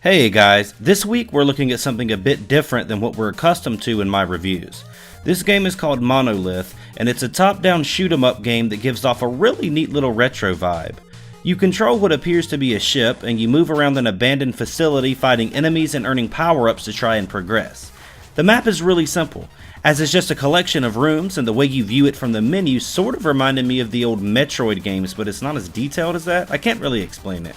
Hey guys, this week we're looking at something a bit different than what we're accustomed to in my reviews. This game is called Monolith, and it's a top-down shoot-'em-up game that gives off a really neat little retro vibe. You control what appears to be a ship, and you move around an abandoned facility fighting enemies and earning power-ups to try and progress. The map is really simple, as it's just a collection of rooms, and the way you view it from the menu sort of reminded me of the old Metroid games, but it's not as detailed as that. I can't really explain it.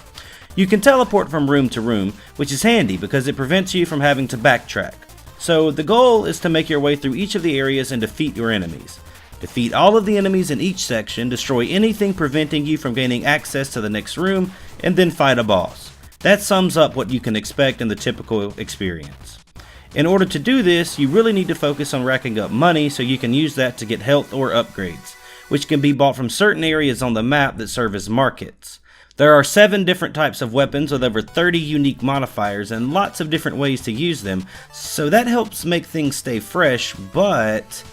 You can teleport from room to room, which is handy because it prevents you from having to backtrack. So the goal is to make your way through each of the areas and defeat your enemies. Defeat all of the enemies in each section, destroy anything preventing you from gaining access to the next room, and then fight a boss. That sums up what you can expect in the typical experience. In order to do this, you really need to focus on racking up money so you can use that to get health or upgrades, which can be bought from certain areas on the map that serve as markets. There are 7 different types of weapons with over 30 unique modifiers and lots of different ways to use them, so that helps make things stay fresh, but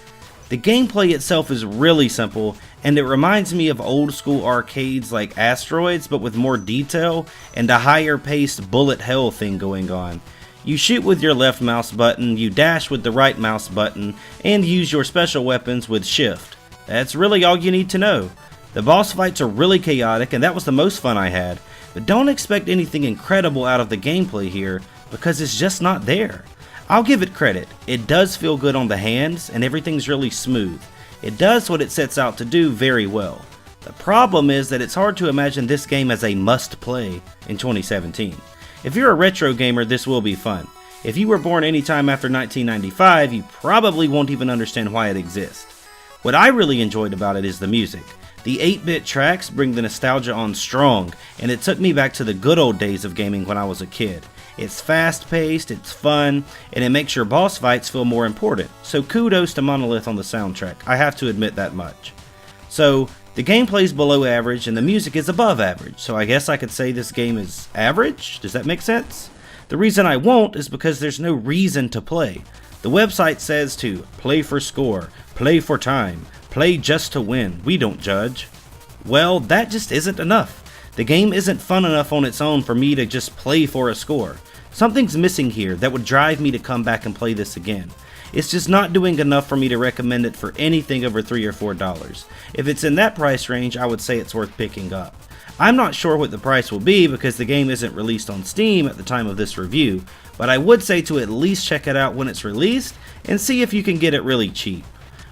the gameplay itself is really simple, and it reminds me of old school arcades like Asteroids, but with more detail and a higher paced bullet hell thing going on. You shoot with your left mouse button, you dash with the right mouse button, and use your special weapons with shift. That's really all you need to know. The boss fights are really chaotic, and that was the most fun I had, but don't expect anything incredible out of the gameplay here, because it's just not there. I'll give it credit, it does feel good on the hands, and everything's really smooth. It does what it sets out to do very well. The problem is that it's hard to imagine this game as a must-play in 2017. If you're a retro gamer, this will be fun. If you were born anytime after 1995, you probably won't even understand why it exists. What I really enjoyed about it is the music. The 8-bit tracks bring the nostalgia on strong, and it took me back to the good old days of gaming when I was a kid. It's fast-paced, it's fun, and it makes your boss fights feel more important, so kudos to Monolith on the soundtrack, I have to admit that much. So, the gameplay's below average and the music is above average, so I guess I could say this game is average? Does that make sense? The reason I won't is because there's no reason to play. The website says to play for score, play for time, play just to win, we don't judge. Well, that just isn't enough. The game isn't fun enough on its own for me to just play for a score. Something's missing here that would drive me to come back and play this again. It's just not doing enough for me to recommend it for anything over $3 or $4. If it's in that price range, I would say it's worth picking up. I'm not sure what the price will be because the game isn't released on Steam at the time of this review, but I would say to at least check it out when it's released and see if you can get it really cheap.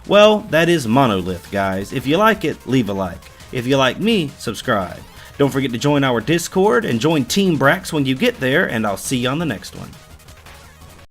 Well, that is Monolith, guys. If you like it, leave a like. If you like me, subscribe. Don't forget to join our Discord and join Team Brax when you get there, and I'll see you on the next one.